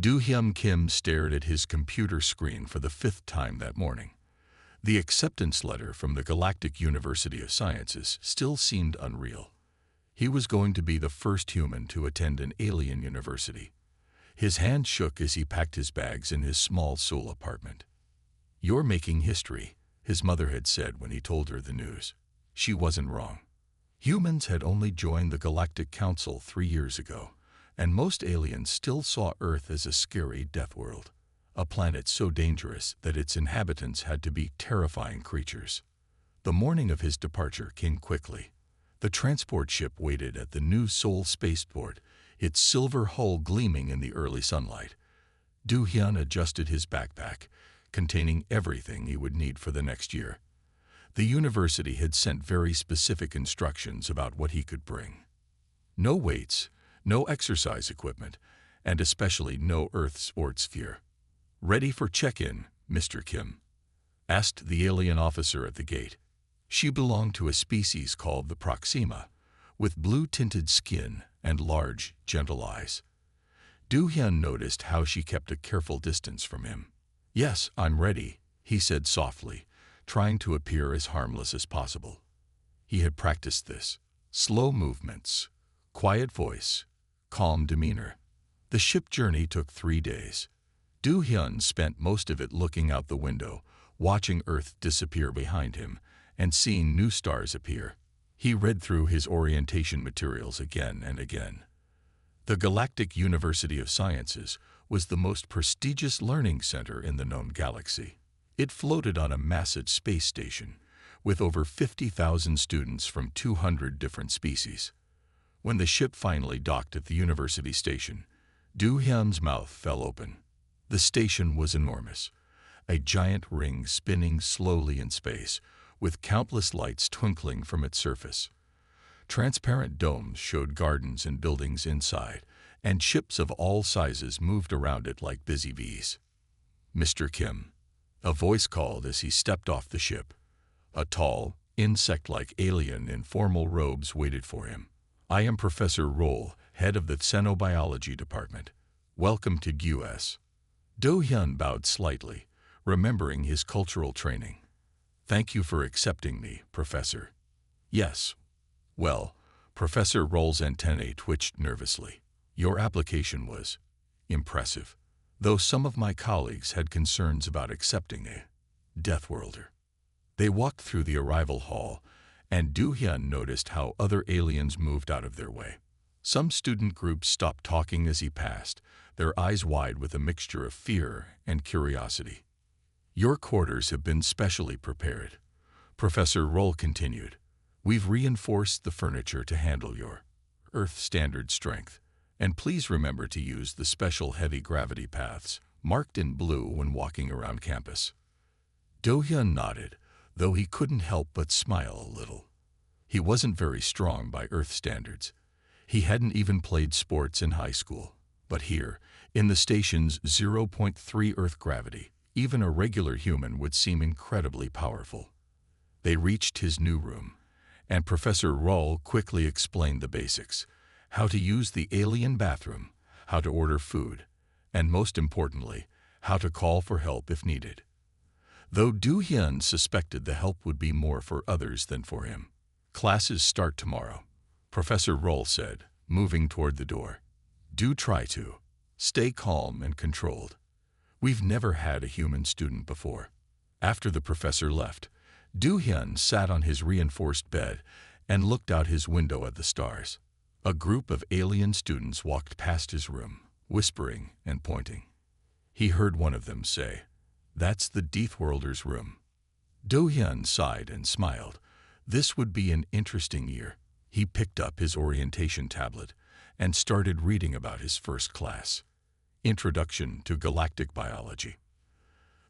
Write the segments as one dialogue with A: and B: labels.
A: Do-hyun Kim stared at his computer screen for the fifth time that morning. The acceptance letter from the Galactic University of Sciences still seemed unreal. He was going to be the first human to attend an alien university. His hand shook as he packed his bags in his small Seoul apartment. "You're making history," his mother had said when he told her the news. She wasn't wrong. Humans had only joined the Galactic Council 3 years ago, and most aliens still saw Earth as a scary death world, a planet so dangerous that its inhabitants had to be terrifying creatures. The morning of his departure came quickly. The transport ship waited at the new Seoul spaceport, its silver hull gleaming in the early sunlight. Do-hyun adjusted his backpack, containing everything he would need for the next year. The university had sent very specific instructions about what he could bring. No weights, no exercise equipment, and especially no Earth sports gear. "Ready for check-in, Mr. Kim?" asked the alien officer at the gate. She belonged to a species called the Proxima, with blue-tinted skin and large, gentle eyes. Do-hyun noticed how she kept a careful distance from him. "Yes, I'm ready," he said softly, trying to appear as harmless as possible. He had practiced this. Slow movements, quiet voice, calm demeanor. The ship journey took 3 days. Do-hyun spent most of it looking out the window, watching Earth disappear behind him, and seeing new stars appear. He read through his orientation materials again and again. The Galactic University of Sciences was the most prestigious learning center in the known galaxy. It floated on a massive space station, with over 50,000 students from 200 different species. When the ship finally docked at the university station, Do-hyun's mouth fell open. The station was enormous, a giant ring spinning slowly in space, with countless lights twinkling from its surface. Transparent domes showed gardens and buildings inside, and ships of all sizes moved around it like busy bees. "Mr. Kim," a voice called as he stepped off the ship. A tall, insect-like alien in formal robes waited for him. "I am Professor Roll, head of the Xenobiology department. Welcome to GUS." Do-hyun bowed slightly, remembering his cultural training. "Thank you for accepting me, Professor." "Yes." "Well," Professor Roll's antennae twitched nervously. "Your application was impressive, though some of my colleagues had concerns about accepting a Deathworlder." They walked through the arrival hall, and Do-hyun noticed how other aliens moved out of their way. Some student groups stopped talking as he passed, their eyes wide with a mixture of fear and curiosity. "Your quarters have been specially prepared," Professor Roll continued. "We've reinforced the furniture to handle your Earth standard strength, and please remember to use the special heavy gravity paths marked in blue when walking around campus." Do-hyun nodded, though he couldn't help but smile a little. He wasn't very strong by Earth standards. He hadn't even played sports in high school. But here, in the station's 0.3 Earth gravity, even a regular human would seem incredibly powerful. They reached his new room, and Professor Roll quickly explained the basics: how to use the alien bathroom, how to order food, and most importantly, how to call for help if needed. Though Do-hyun suspected the help would be more for others than for him. "Classes start tomorrow," Professor Roll said, moving toward the door. "Do try to stay calm and controlled. We've never had a human student before." After the professor left, Do-hyun sat on his reinforced bed and looked out his window at the stars. A group of alien students walked past his room, whispering and pointing. He heard one of them say, "That's the Deathworlder's room." Do-hyun sighed and smiled. This would be an interesting year. He picked up his orientation tablet and started reading about his first class, Introduction to Galactic Biology.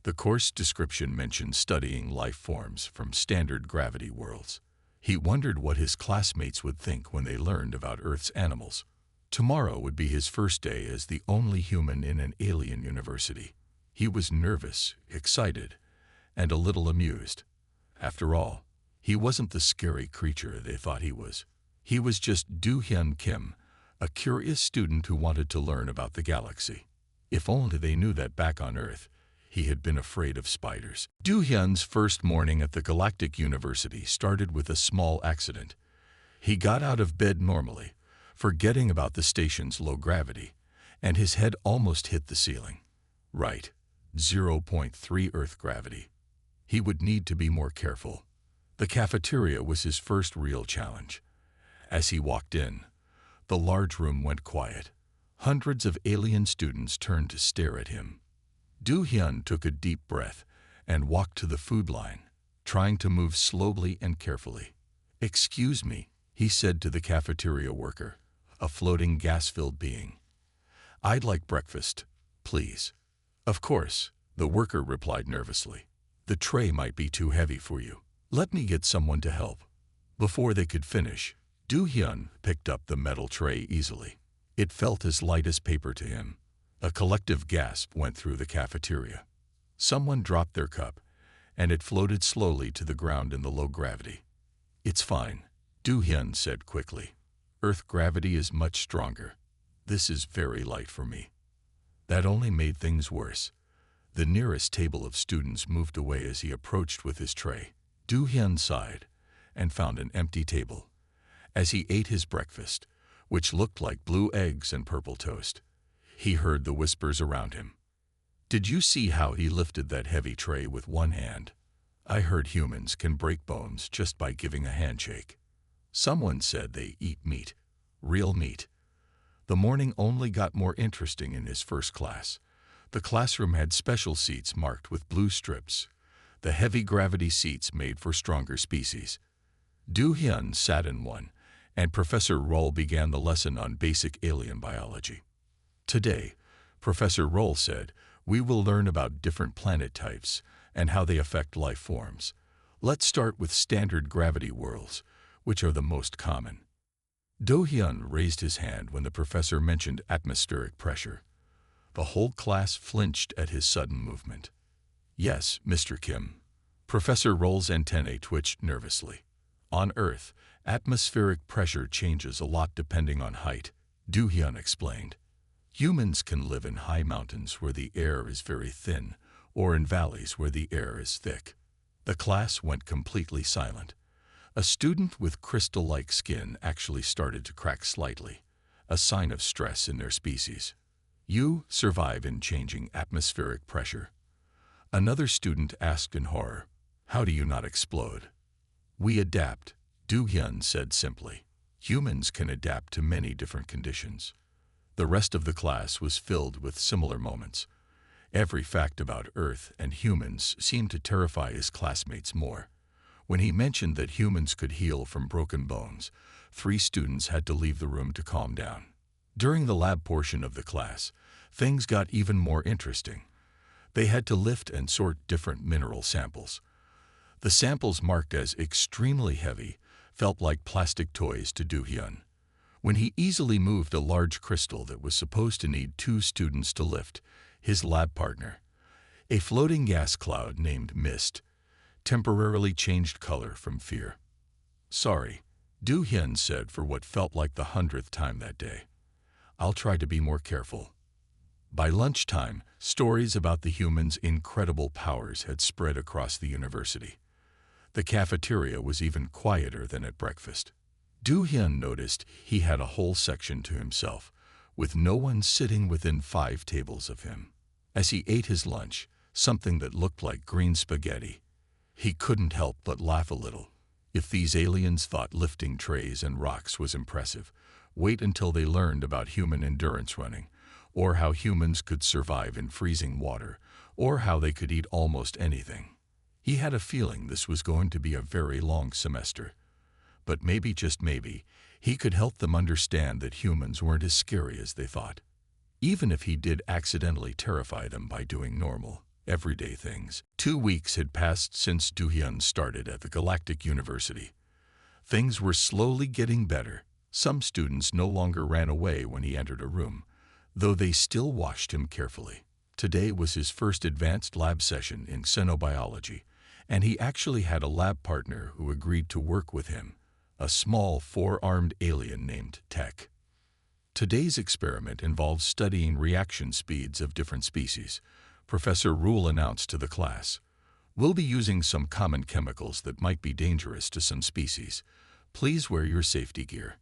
A: The course description mentioned studying life forms from standard gravity worlds. He wondered what his classmates would think when they learned about Earth's animals. Tomorrow would be his first day as the only human in an alien university. He was nervous, excited, and a little amused. After all, he wasn't the scary creature they thought he was. He was just Do-hyun Kim, a curious student who wanted to learn about the galaxy. If only they knew that back on Earth, he had been afraid of spiders. Du Hyun's first morning at the Galactic University started with a small accident. He got out of bed normally, forgetting about the station's low gravity, and his head almost hit the ceiling. Right, 0.3 Earth gravity. He would need to be more careful. The cafeteria was his first real challenge. As he walked in, the large room went quiet. Hundreds of alien students turned to stare at him. Du Hyun took a deep breath and walked to the food line, trying to move slowly and carefully. "Excuse me," he said to the cafeteria worker, a floating gas-filled being. "I'd like breakfast, please." "Of course," the worker replied nervously. "The tray might be too heavy for you. Let me get someone to help." Before they could finish, Du Hyun picked up the metal tray easily. It felt as light as paper to him. A collective gasp went through the cafeteria. Someone dropped their cup, and it floated slowly to the ground in the low gravity. "It's fine," Du Hyun said quickly. "Earth gravity is much stronger. This is very light for me." That only made things worse. The nearest table of students moved away as he approached with his tray. Du Hyun sighed and found an empty table. As he ate his breakfast, which looked like blue eggs and purple toast, he heard the whispers around him. "Did you see how he lifted that heavy tray with one hand? I heard humans can break bones just by giving a handshake. Someone said they eat meat, real meat." The morning only got more interesting in his first class. The classroom had special seats marked with blue strips, the heavy gravity seats made for stronger species. Du Hyun sat in one, and Professor Roll began the lesson on basic alien biology. "Today," Professor Roll said, "we will learn about different planet types and how they affect life forms. Let's start with standard gravity worlds, which are the most common." Du Hyun raised his hand when the professor mentioned atmospheric pressure. The whole class flinched at his sudden movement. "Yes, Mr. Kim." Professor Roll's antennae twitched nervously. "On Earth, atmospheric pressure changes a lot depending on height," Du Hyun explained. "Humans can live in high mountains where the air is very thin, or in valleys where the air is thick." The class went completely silent. A student with crystal-like skin actually started to crack slightly, a sign of stress in their species. "You survive in changing atmospheric pressure?" Another student asked in horror. "How do you not explode?" "We adapt," Du Hyun said simply. "Humans can adapt to many different conditions." The rest of the class was filled with similar moments. Every fact about Earth and humans seemed to terrify his classmates more. When he mentioned that humans could heal from broken bones, 3 students had to leave the room to calm down. During the lab portion of the class, things got even more interesting. They had to lift and sort different mineral samples. The samples marked as extremely heavy felt like plastic toys to Du Hyun. When he easily moved a large crystal that was supposed to need 2 students to lift, his lab partner, a floating gas cloud named Mist, temporarily changed color from fear. "Sorry," Du Hyun said for what felt like the 100th time that day. "I'll try to be more careful." By lunchtime, stories about the humans' incredible powers had spread across the university. The cafeteria was even quieter than at breakfast. Du Hyun noticed he had a whole section to himself, with no one sitting within 5 tables of him. As he ate his lunch, something that looked like green spaghetti, he couldn't help but laugh a little. If these aliens thought lifting trays and rocks was impressive, wait until they learned about human endurance running, or how humans could survive in freezing water, or how they could eat almost anything. He had a feeling this was going to be a very long semester. But maybe, just maybe, he could help them understand that humans weren't as scary as they thought. Even if he did accidentally terrify them by doing normal, everyday things. 2 weeks had passed since Du Hyun started at the Galactic University. Things were slowly getting better. Some students no longer ran away when he entered a room, though they still watched him carefully. Today was his first advanced lab session in xenobiology, and he actually had a lab partner who agreed to work with him, a small 4-armed alien named Tech. Today's experiment involves studying reaction speeds of different species, Professor Rule announced to the class. We'll be using some common chemicals that might be dangerous to some species. Please wear your safety gear.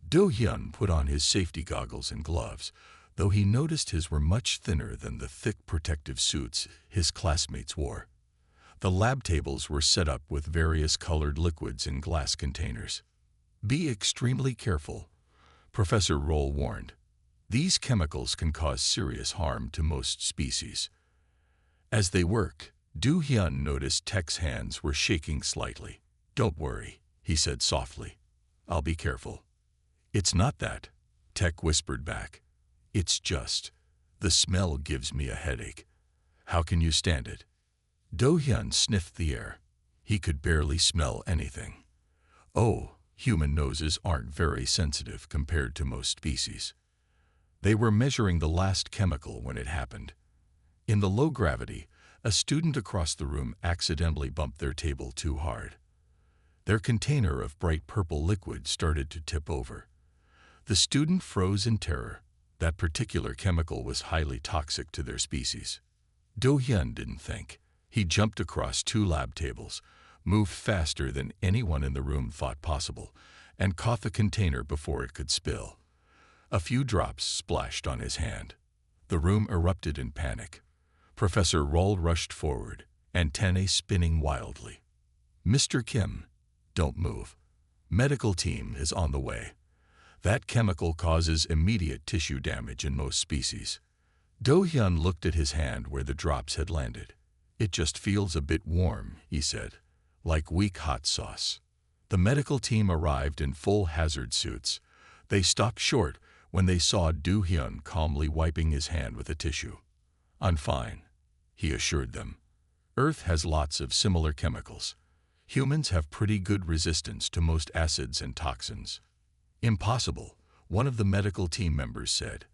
A: Do-hyun put on his safety goggles and gloves, though he noticed his were much thinner than the thick protective suits his classmates wore. The lab tables were set up with various colored liquids in glass containers. Be extremely careful, Professor Roll warned. These chemicals can cause serious harm to most species. As they worked, Do-hyun noticed Tech's hands were shaking slightly. Don't worry, he said softly. I'll be careful. It's not that, Tech whispered back. It's just, the smell gives me a headache. How can you stand it? Do-hyun sniffed the air. He could barely smell anything. Oh, human noses aren't very sensitive compared to most species. They were measuring the last chemical when it happened. In the low gravity, a student across the room accidentally bumped their table too hard. Their container of bright purple liquid started to tip over. The student froze in terror. That particular chemical was highly toxic to their species. Do-hyun didn't think. He jumped across 2 lab tables, moved faster than anyone in the room thought possible, and caught the container before it could spill. A few drops splashed on his hand. The room erupted in panic. Professor Roll rushed forward, antennae spinning wildly. Mr. Kim, don't move. Medical team is on the way. That chemical causes immediate tissue damage in most species. Do-hyun looked at his hand where the drops had landed. It just feels a bit warm, he said, like weak hot sauce. The medical team arrived in full hazard suits. They stopped short when they saw Do-hyun calmly wiping his hand with a tissue. I'm fine, he assured them. Earth has lots of similar chemicals. Humans have pretty good resistance to most acids and toxins. Impossible, one of the medical team members said.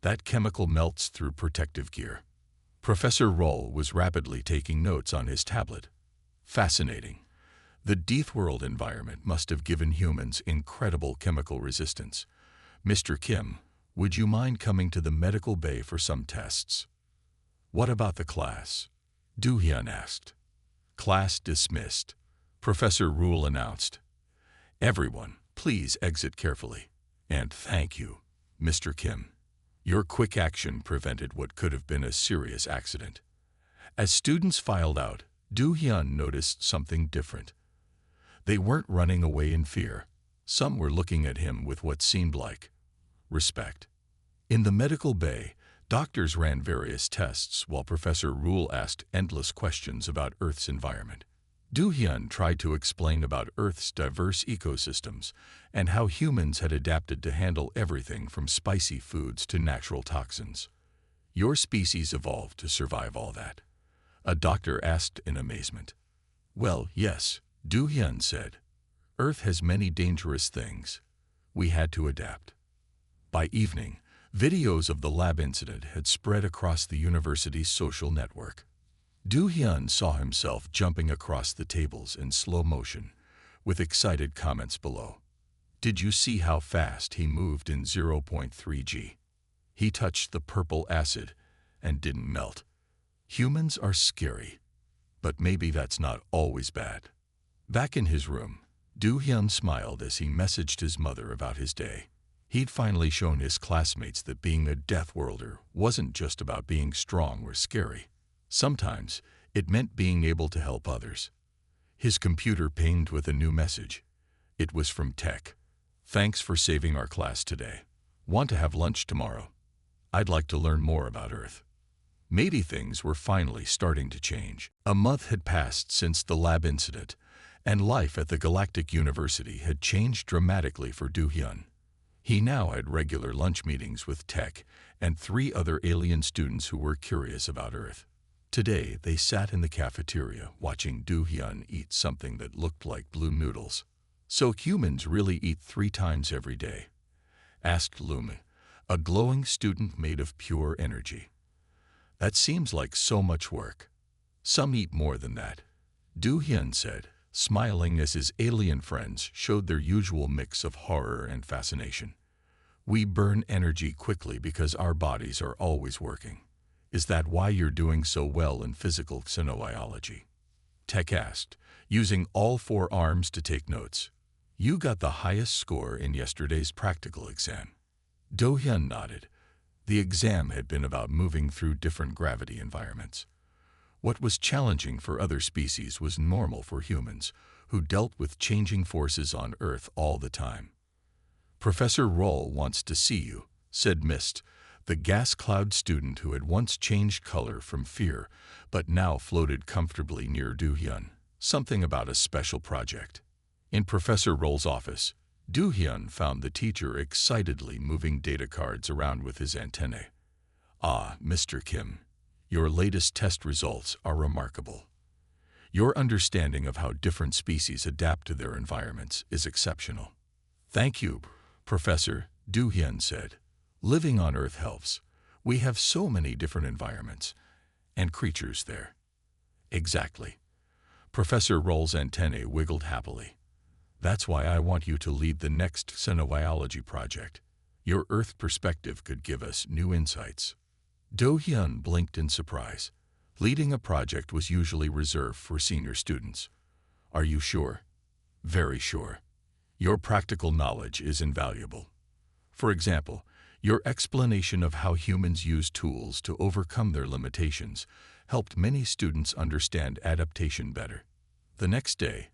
A: That chemical melts through protective gear. Professor Roll was rapidly taking notes on his tablet. Fascinating. The Deathworld environment must have given humans incredible chemical resistance. Mr. Kim, would you mind coming to the medical bay for some tests? What about the class? Do-hyun asked. Class dismissed, Professor Rule announced. Everyone, please exit carefully. And thank you, Mr. Kim. Your quick action prevented what could have been a serious accident. As students filed out, Do-hyun noticed something different. They weren't running away in fear. Some were looking at him with what seemed like respect. In the medical bay, doctors ran various tests while Professor Rule asked endless questions about Earth's environment. Do-hyun tried to explain about Earth's diverse ecosystems and how humans had adapted to handle everything from spicy foods to natural toxins. Your species evolved to survive all that? A doctor asked in amazement. Well, yes, Do-hyun said. Earth has many dangerous things. We had to adapt. By evening, videos of the lab incident had spread across the university's social network. Do-hyun saw himself jumping across the tables in slow motion, with excited comments below. Did you see how fast he moved in 0.3 G? He touched the purple acid and didn't melt. Humans are scary, but maybe that's not always bad. Back in his room, Do-hyun smiled as he messaged his mother about his day. He'd finally shown his classmates that being a Deathworlder wasn't just about being strong or scary. Sometimes, it meant being able to help others. His computer pinged with a new message. It was from Tech. Thanks for saving our class today. Want to have lunch tomorrow? I'd like to learn more about Earth. Maybe things were finally starting to change. A month had passed since the lab incident, and life at the Galactic University had changed dramatically for Do-hyun. He now had regular lunch meetings with Tech and 3 other alien students who were curious about Earth. Today, they sat in the cafeteria watching Do-hyun eat something that looked like blue noodles. So humans really eat 3 times every day? Asked Lumi, a glowing student made of pure energy. That seems like so much work. Some eat more than that, Do-hyun said, smiling as his alien friends showed their usual mix of horror and fascination. We burn energy quickly because our bodies are always working. Is that why you're doing so well in physical xenobiology? Tech asked, using all four arms to take notes. You got the highest score in yesterday's practical exam. Do-hyun nodded. The exam had been about moving through different gravity environments. What was challenging for other species was normal for humans, who dealt with changing forces on Earth all the time. Professor Roll wants to see you, said Mist, the gas cloud student who had once changed color from fear but now floated comfortably near Do-hyun. Something about a special project. In Professor Roll's office, Do-hyun found the teacher excitedly moving data cards around with his antennae. Ah, Mr. Kim, your latest test results are remarkable. Your understanding of how different species adapt to their environments is exceptional. Thank you, Professor, Do-hyun said. Living on Earth helps. We have so many different environments and creatures there. Exactly. Professor Roll's antennae wiggled happily. That's why I want you to lead the next xenobiology project. Your Earth perspective could give us new insights. Do-hyun blinked in surprise. Leading a project was usually reserved for senior students. Are you sure? Very sure. Your practical knowledge is invaluable. For example, your explanation of how humans use tools to overcome their limitations helped many students understand adaptation better. The next day,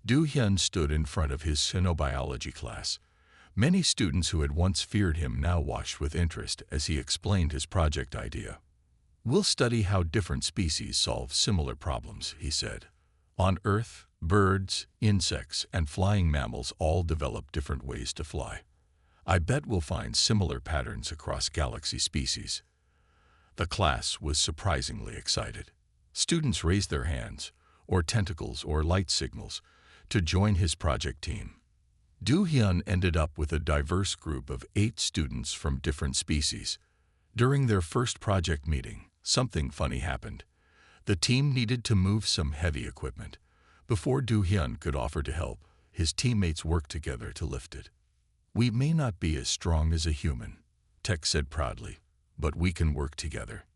A: Do-hyun stood in front of his xenobiology class. Many students who had once feared him now watched with interest as he explained his project idea. We'll study how different species solve similar problems, he said. On Earth, birds, insects, and flying mammals all develop different ways to fly. I bet we'll find similar patterns across galaxy species. The class was surprisingly excited. Students raised their hands, or tentacles or light signals, to join his project team. Do-hyun ended up with a diverse group of 8 students from different species. During their first project meeting, something funny happened. The team needed to move some heavy equipment. Before Do-hyun could offer to help, his teammates worked together to lift it. We may not be as strong as a human, Tech said proudly, but we can work together.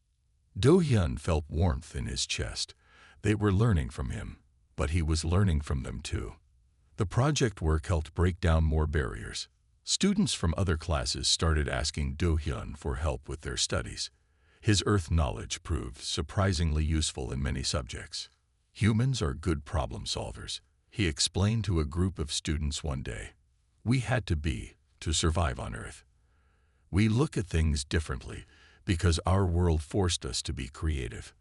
A: Do-hyun felt warmth in his chest. They were learning from him, but he was learning from them too. The project work helped break down more barriers. Students from other classes started asking Do-hyun for help with their studies. His Earth knowledge proved surprisingly useful in many subjects. Humans are good problem solvers, he explained to a group of students one day. We had to survive on Earth. We look at things differently because our world forced us to be creative.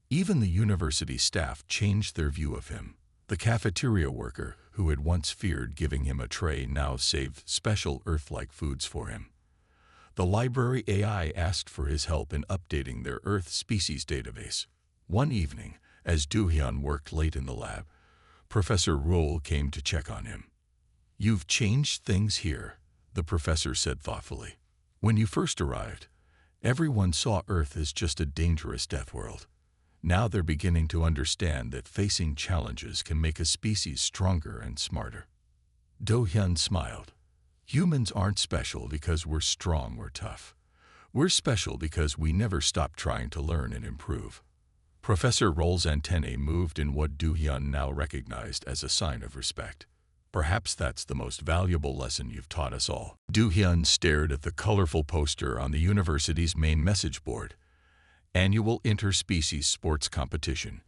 A: Even the university staff changed their view of him. The cafeteria worker, who had once feared giving him a tray, now saved special Earth-like foods for him. The library AI asked for his help in updating their Earth species database. One evening, as Do-hyun worked late in the lab, Professor Roll came to check on him. You've changed things here, the professor said thoughtfully. When you first arrived, everyone saw Earth as just a dangerous death world. Now they're beginning to understand that facing challenges can make a species stronger and smarter. Do-hyun smiled. Humans aren't special because we're strong or tough. We're special because we never stop trying to learn and improve. Professor Roll's antennae moved in what Do-hyun now recognized as a sign of respect. Perhaps that's the most valuable lesson you've taught us all. Do-hyun stared at the colorful poster on the university's main message board. Annual Interspecies Sports Competition.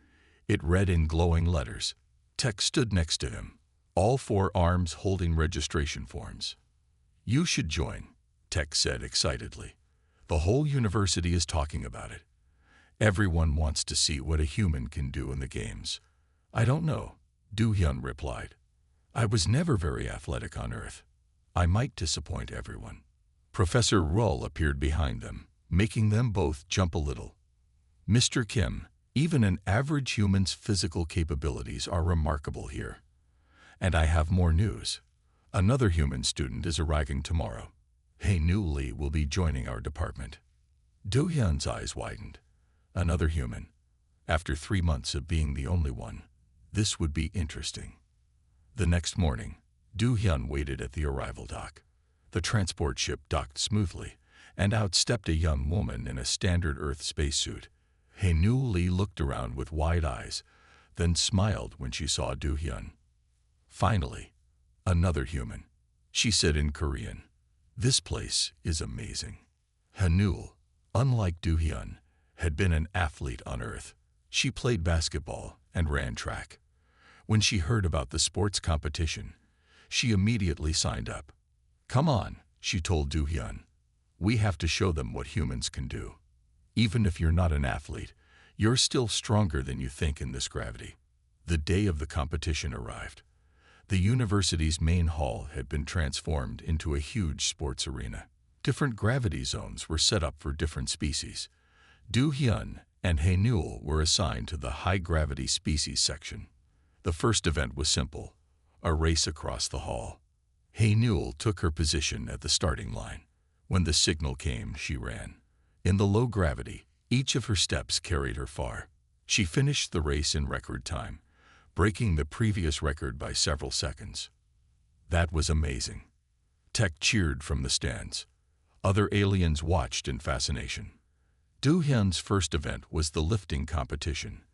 A: It read in glowing letters. Tech stood next to him, all 4 arms holding registration forms. You should join, Tech said excitedly. The whole university is talking about it. Everyone wants to see what a human can do in the games. I don't know, Do-hyun replied. I was never very athletic on Earth. I might disappoint everyone. Professor Roll appeared behind them, making them both jump a little. Mr. Kim, even an average human's physical capabilities are remarkable here. And I have more news. Another human student is arriving tomorrow. Hae-Nu Lee will be joining our department. Do-hyun's eyes widened. Another human. After 3 months of being the only one, this would be interesting. The next morning, Do-hyun waited at the arrival dock. The transport ship docked smoothly, and out stepped a young woman in a standard Earth spacesuit. Hae-Nul looked around with wide eyes, then smiled when she saw Do-hyun. "Finally, another human," she said in Korean. "This place is amazing." Hae-Nul, unlike Do-hyun, had been an athlete on Earth. She played basketball and ran track. When she heard about the sports competition, she immediately signed up. "Come on," she told Do-hyun. "We have to show them what humans can do. Even if you're not an athlete, you're still stronger than you think in this gravity." The day of the competition arrived. The university's main hall had been transformed into a huge sports arena. Different gravity zones were set up for different species. Do-hyun and Hae-Nul were assigned to the high-gravity species section. The first event was simple, a race across the hall. Hae-Nul took her position at the starting line. When the signal came, she ran. In the low gravity, each of her steps carried her far. She finished the race in record time, breaking the previous record by several seconds. That was amazing. Tech cheered from the stands. Other aliens watched in fascination. Do-hyun's first event was the lifting competition.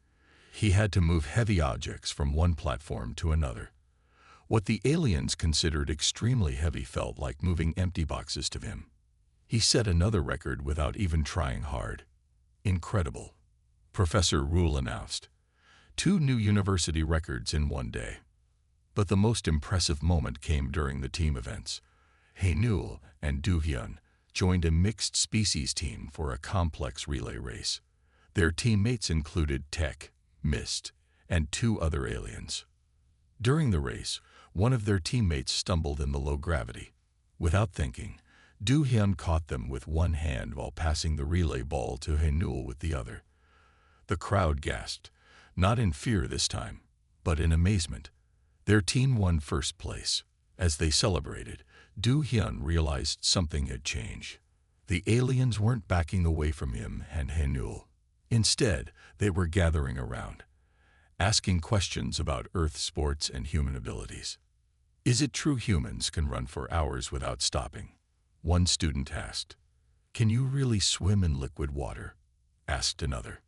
A: He had to move heavy objects from one platform to another. What the aliens considered extremely heavy felt like moving empty boxes to him. He set another record without even trying hard. Incredible, Professor Rule announced. 2 new university records in one day. But the most impressive moment came during the team events. Hae-Nul and Do-hyun joined a mixed species team for a complex relay race. Their teammates included Tech, Mist, and 2 other aliens. During the race, one of their teammates stumbled in the low gravity. Without thinking, Do-hyun caught them with one hand while passing the relay ball to Hae-Nul with the other. The crowd gasped, not in fear this time, but in amazement. Their team won first place. As they celebrated, Do-hyun realized something had changed. The aliens weren't backing away from him and Hae-Nul. Instead, they were gathering around, asking questions about Earth sports and human abilities. "Is it true humans can run for hours without stopping?" one student asked. "Can you really swim in liquid water?" asked another.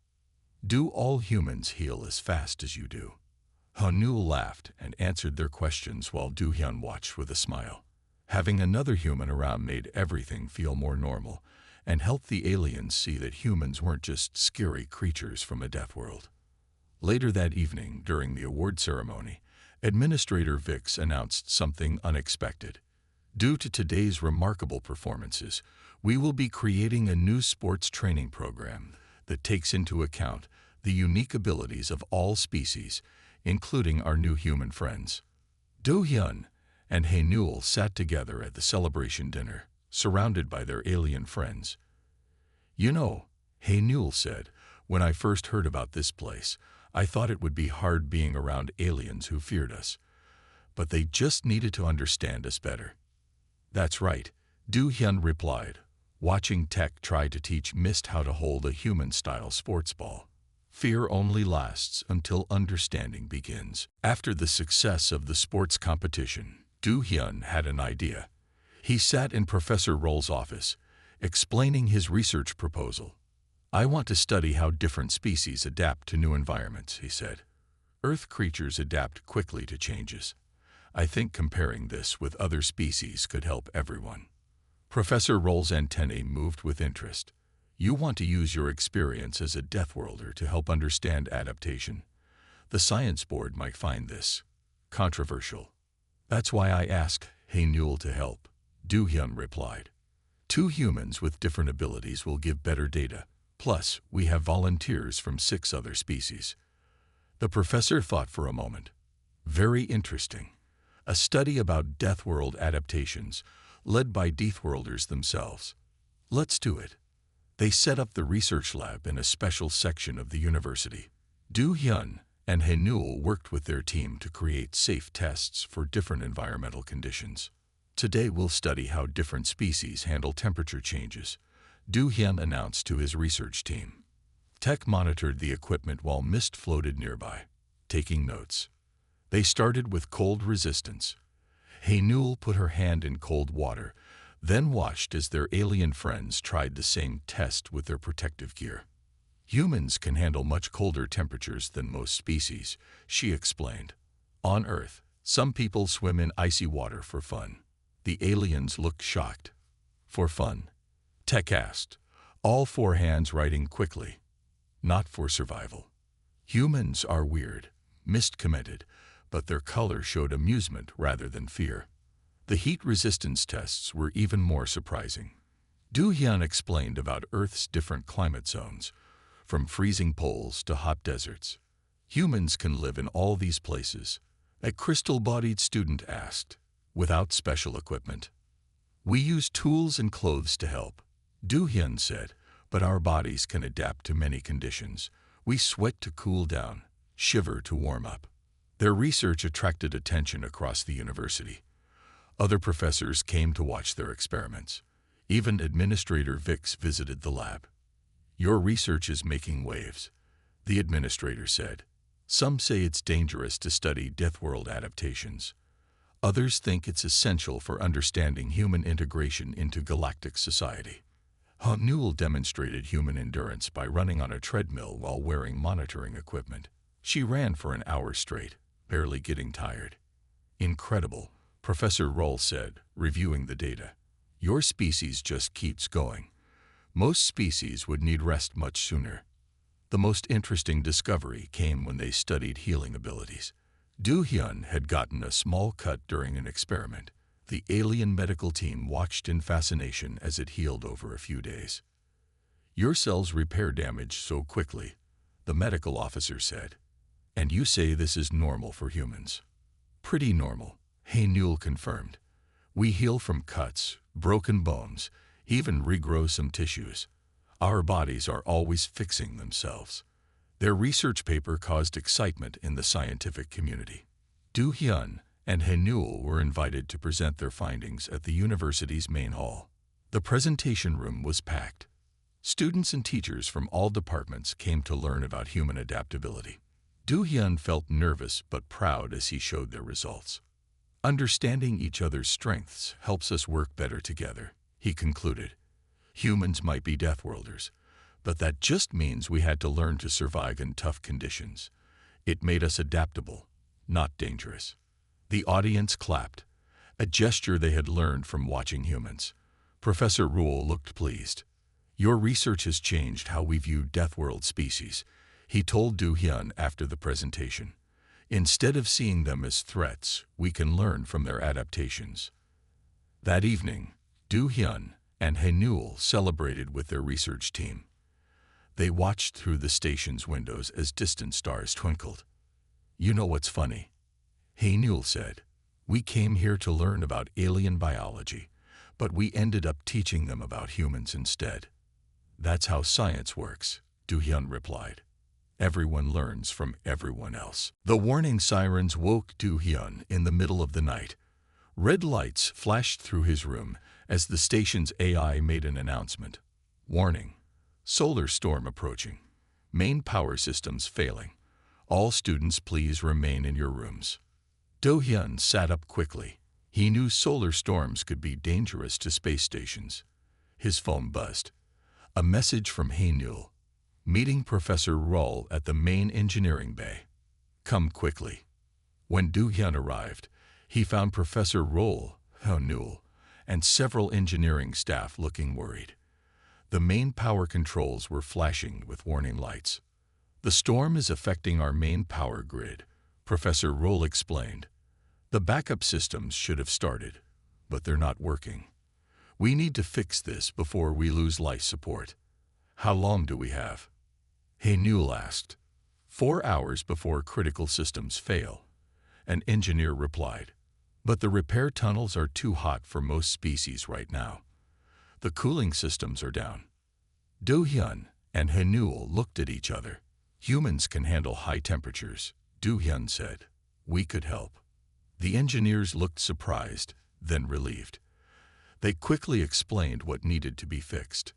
A: "Do all humans heal as fast as you do?" Hae-Nul laughed and answered their questions while Do-hyun watched with a smile. Having another human around made everything feel more normal and helped the aliens see that humans weren't just scary creatures from a death world. Later that evening, during the award ceremony, Administrator Vix announced something unexpected. "Due to today's remarkable performances, we will be creating a new sports training program that takes into account the unique abilities of all species, including our new human friends." Do-hyun and Hae-Nul sat together at the celebration dinner, surrounded by their alien friends. "You know," Hae-Nul said, "when I first heard about this place, I thought it would be hard being around aliens who feared us. But they just needed to understand us better." "That's right," Do-hyun replied, watching Tech try to teach Mist how to hold a human-style sports ball. Fear only lasts until understanding begins. After the success of the sports competition, Do-hyun had an idea. He sat in Professor Roll's office, explaining his research proposal. "I want to study how different species adapt to new environments," he said. "Earth creatures adapt quickly to changes. I think comparing this with other species could help everyone." Professor Roll's antennae moved with interest. "You want to use your experience as a Deathworlder to help understand adaptation. The science board might find this controversial." "That's why I asked Hae-Nul to help," Do-hyun replied. "2 humans with different abilities will give better data. Plus, we have volunteers from 6 other species." The professor thought for a moment. "Very interesting. A study about Deathworld adaptations, led by Deathworlders themselves. Let's do it." They set up the research lab in a special section of the university. Do-hyun and Hae-Nul worked with their team to create safe tests for different environmental conditions. "Today we'll study how different species handle temperature changes," Do-hyun announced to his research team. Tech monitored the equipment while Mist floated nearby, taking notes. They started with cold resistance. Hae-Nul put her hand in cold water, then watched as their alien friends tried the same test with their protective gear. Humans can handle much colder temperatures than most species, she explained. On Earth, some people swim in icy water for fun. The aliens looked shocked. For fun? Tech asked, all four hands writing quickly. Not for survival. Humans are weird, Mist commented, but their color showed amusement rather than fear. The heat resistance tests were even more surprising. Du-Hyun explained about Earth's different climate zones, from freezing poles to hot deserts. Humans can live in all these places, a crystal-bodied student asked, without special equipment. We use tools and clothes to help, Du-Hyun said, but our bodies can adapt to many conditions. We sweat to cool down, shiver to warm up. Their research attracted attention across the university. Other professors came to watch their experiments. Even Administrator Vix visited the lab. Your research is making waves, the administrator said. Some say it's dangerous to study Deathworld adaptations. Others think it's essential for understanding human integration into galactic society. Newell demonstrated human endurance by running on a treadmill while wearing monitoring equipment. She ran for an hour straight, barely getting tired. Incredible, Professor Roll said, reviewing the data. Your species just keeps going. Most species would need rest much sooner. The most interesting discovery came when they studied healing abilities. Du-Hyun had gotten a small cut during an experiment. The alien medical team watched in fascination as it healed over a few days. Your cells repair damage so quickly, the medical officer said. And you say this is normal for humans? Pretty normal, Newell confirmed. We heal from cuts, broken bones, even regrow some tissues. Our bodies are always fixing themselves. Their research paper caused excitement in the scientific community. Du-Hyun and Newell were invited to present their findings at the university's main hall. The presentation room was packed. Students and teachers from all departments came to learn about human adaptability. Du-Hyun felt nervous but proud as he showed their results. Understanding each other's strengths helps us work better together, he concluded. Humans might be Deathworlders, but that just means we had to learn to survive in tough conditions. It made us adaptable, not dangerous. The audience clapped, a gesture they had learned from watching humans. Professor Rule looked pleased. Your research has changed how we view Deathworld species, he told Du-Hyun after the presentation. Instead of seeing them as threats, we can learn from their adaptations. That evening, Du-Hyun and Newell celebrated with their research team. They watched through the station's windows as distant stars twinkled. You know what's funny? Newell said. We came here to learn about alien biology, but we ended up teaching them about humans instead. That's how science works, Du-Hyun replied. Everyone learns from everyone else. The warning sirens woke Du-Hyun in the middle of the night. Red lights flashed through his room as the station's AI made an announcement. Warning. Solar storm approaching. Main power systems failing. All students please remain in your rooms. Du-Hyun sat up quickly. He knew solar storms could be dangerous to space stations. His phone buzzed. A message from Newell. Meeting Professor Rull at the main engineering bay. Come quickly. When Du-Hyun arrived, he found Professor Rull, Newell, and several engineering staff looking worried. The main power controls were flashing with warning lights. The storm is affecting our main power grid, Professor Rull explained. The backup systems should have started, but they're not working. We need to fix this before we lose life support. How long do we have? Newell asked. 4 hours before critical systems fail, an engineer replied. But the repair tunnels are too hot for most species right now. The cooling systems are down. Du-Hyun and Newell looked at each other. Humans can handle high temperatures, Du-Hyun said. We could help. The engineers looked surprised, then relieved. They quickly explained what needed to be fixed.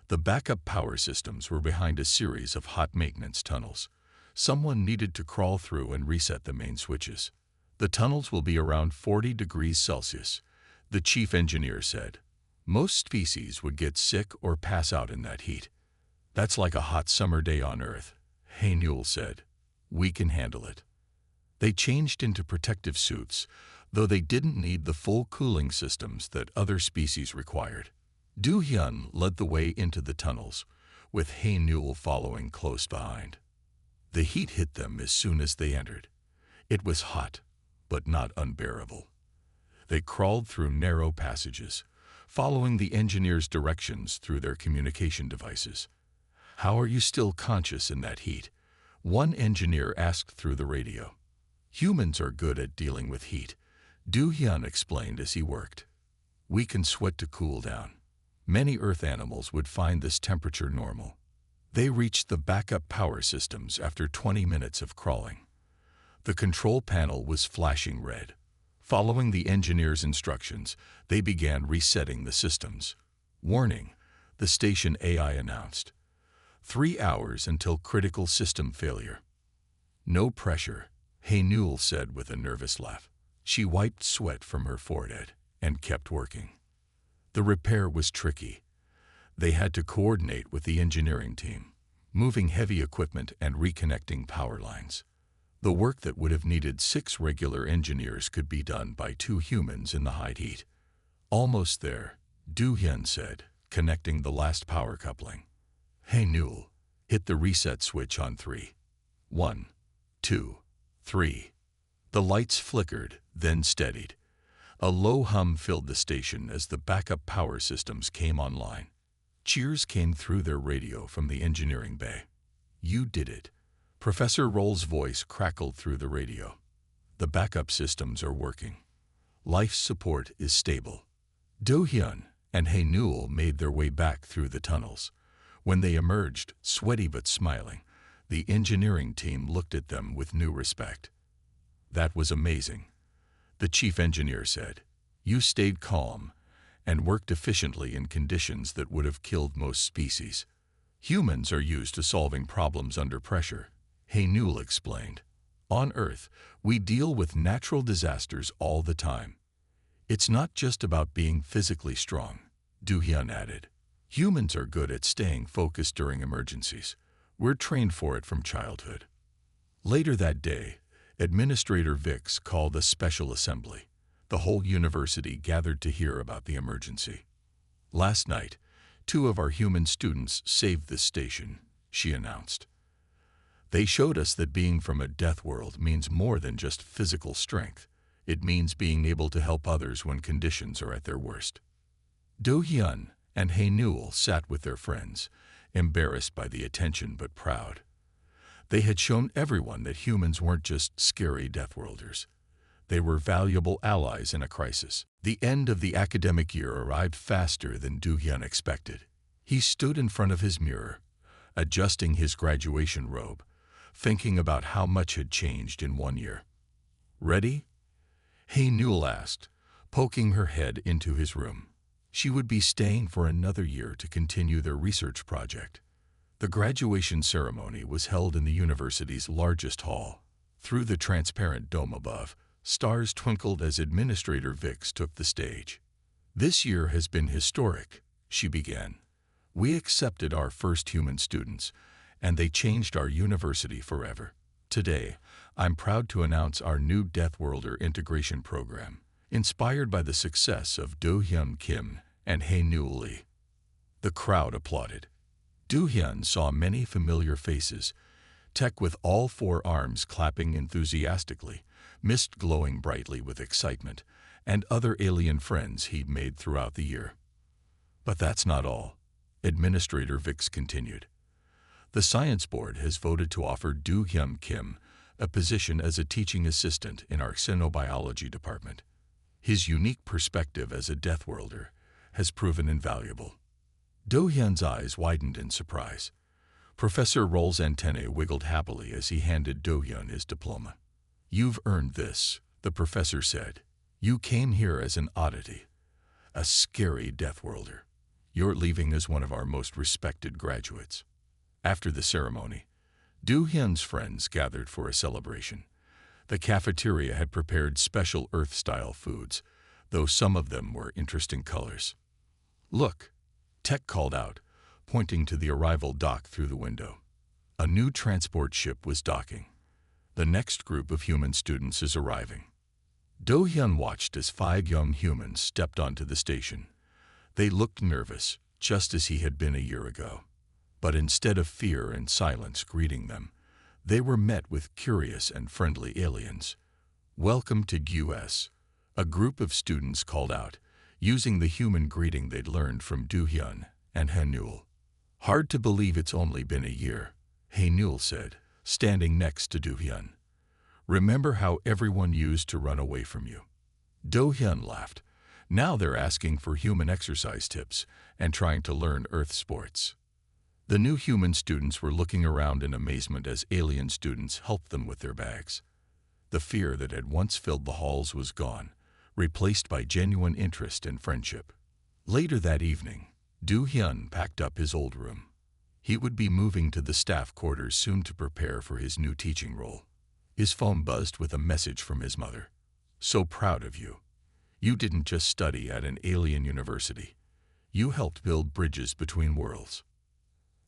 A: The backup power systems were behind a series of hot maintenance tunnels. Someone needed to crawl through and reset the main switches. The tunnels will be around 40 degrees Celsius, the chief engineer said. Most species would get sick or pass out in that heat. That's like a hot summer day on Earth, Haynul said. We can handle it. They changed into protective suits, though they didn't need the full cooling systems that other species required. Du-hyun led the way into the tunnels, with Haynul following close behind. The heat hit them as soon as they entered. It was hot, but not unbearable. They crawled through narrow passages, following the engineers' directions through their communication devices. "How are you still conscious in that heat?" one engineer asked through the radio. "Humans are good at dealing with heat," Du-hyun explained as he worked. "We can sweat to cool down." Many Earth animals would find this temperature normal. They reached the backup power systems after 20 minutes of crawling. The control panel was flashing red. Following the engineer's instructions, they began resetting the systems. "Warning," the station AI announced. 3 hours until critical system failure. "No pressure," Haynul said with a nervous laugh. She wiped sweat from her forehead and kept working. The repair was tricky. They had to coordinate with the engineering team, moving heavy equipment and reconnecting power lines. The work that would have needed 6 regular engineers could be done by 2 humans in the high heat. "Almost there," Du-hyun said, connecting the last power coupling. Haynul hit the reset switch on 3. 1, 2, 3. The lights flickered, then steadied. A low hum filled the station as the backup power systems came online. Cheers came through their radio from the engineering bay. "You did it." Professor Roll's voice crackled through the radio. "The backup systems are working. Life support is stable." Do-hyun and Haynul made their way back through the tunnels. When they emerged, sweaty but smiling, the engineering team looked at them with new respect. "That was amazing," the chief engineer said. "You stayed calm and worked efficiently in conditions that would have killed most species. Humans are used to solving problems under pressure," Haynul explained. "On Earth, we deal with natural disasters all the time. It's not just about being physically strong," Du-hyun added. "Humans are good at staying focused during emergencies. We're trained for it from childhood." Later that day, Administrator Vix called a special assembly. The whole university gathered to hear about the emergency. "Last night, 2 of our human students saved this station," she announced. "They showed us that being from a death world means more than just physical strength. It means being able to help others when conditions are at their worst." Do-hyun and Haynul sat with their friends, embarrassed by the attention but proud. They had shown everyone that humans weren't just scary Deathworlders. They were valuable allies in a crisis. The end of the academic year arrived faster than Du-hyun expected. He stood in front of his mirror, adjusting his graduation robe, thinking about how much had changed in 1 year. "Ready?" Haynul asked, poking her head into his room. She would be staying for another year to continue their research project. The graduation ceremony was held in the university's largest hall. Through the transparent dome above, stars twinkled as Administrator Vix took the stage. "This year has been historic," she began. "We accepted our first human students, and they changed our university forever. Today, I'm proud to announce our new Deathworlder integration program, inspired by the success of Do-hyun Kim and Haynul Lee." The crowd applauded. Do-hyun saw many familiar faces, Tech with all 4 arms clapping enthusiastically, Mist glowing brightly with excitement, and other alien friends he'd made throughout the year. "But that's not all," Administrator Vix continued. "The Science Board has voted to offer Do-hyun Kim a position as a teaching assistant in our xenobiology department. His unique perspective as a Deathworlder has proven invaluable." Do-hyun's eyes widened in surprise. Professor Roll's antennae wiggled happily as he handed Do-hyun his diploma. "You've earned this," the professor said. "You came here as an oddity, a scary Deathworlder. You're leaving as one of our most respected graduates." After the ceremony, Do-hyun's friends gathered for a celebration. The cafeteria had prepared special Earth-style foods, though some of them were interesting colors. Look, Tech called out, pointing to the arrival dock through the window. A new transport ship was docking. The next group of human students is arriving. Do-hyun watched as 5 young humans stepped onto the station. They looked nervous, just as he had been a year ago. But instead of fear and silence greeting them, they were met with curious and friendly aliens. "Welcome to US," a group of students called out, using the human greeting they'd learned from Do-hyun and Hae-nul. "Hard to believe it's only been a year," Hae-nul said, standing next to Do-hyun. "Remember how everyone used to run away from you?" Do-hyun laughed. "Now they're asking for human exercise tips and trying to learn Earth sports." The new human students were looking around in amazement as alien students helped them with their bags. The fear that had once filled the halls was gone, replaced by genuine interest and friendship. Later that evening, Do-hyun packed up his old room. He would be moving to the staff quarters soon to prepare for his new teaching role. His phone buzzed with a message from his mother. "So proud of you. You didn't just study at an alien university. You helped build bridges between worlds."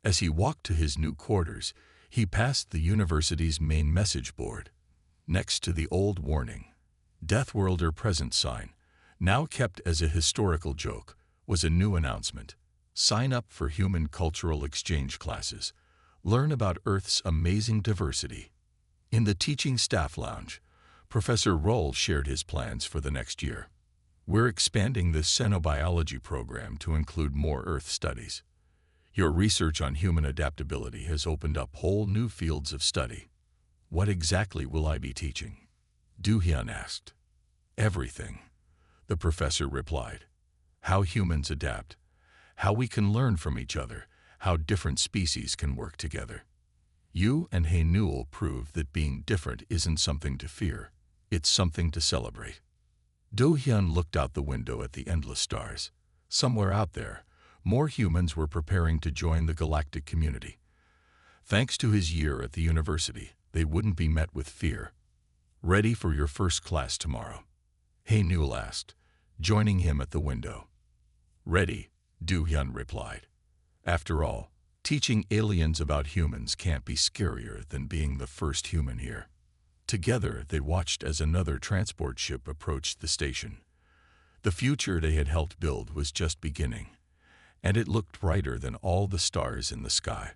A: As he walked to his new quarters, he passed the university's main message board. Next to the old warning, "Deathworlder present" sign, now kept as a historical joke, was a new announcement. "Sign up for human cultural exchange classes. Learn about Earth's amazing diversity." In the teaching staff lounge, Professor Roll shared his plans for the next year. "We're expanding the xenobiology program to include more Earth studies. Your research on human adaptability has opened up whole new fields of study." "What exactly will I be teaching?" Do-hyun asked. "Everything," the professor replied. "How humans adapt, how we can learn from each other, how different species can work together. You and Hae-nul prove that being different isn't something to fear, it's something to celebrate." Do-hyun looked out the window at the endless stars. Somewhere out there, more humans were preparing to join the galactic community. Thanks to his year at the university, they wouldn't be met with fear. "Ready for your first class tomorrow?" Hae-nul asked, joining him at the window. "Ready," Do-hyun replied. After all, teaching aliens about humans can't be scarier than being the first human here. Together, they watched as another transport ship approached the station. The future they had helped build was just beginning, and it looked brighter than all the stars in the sky.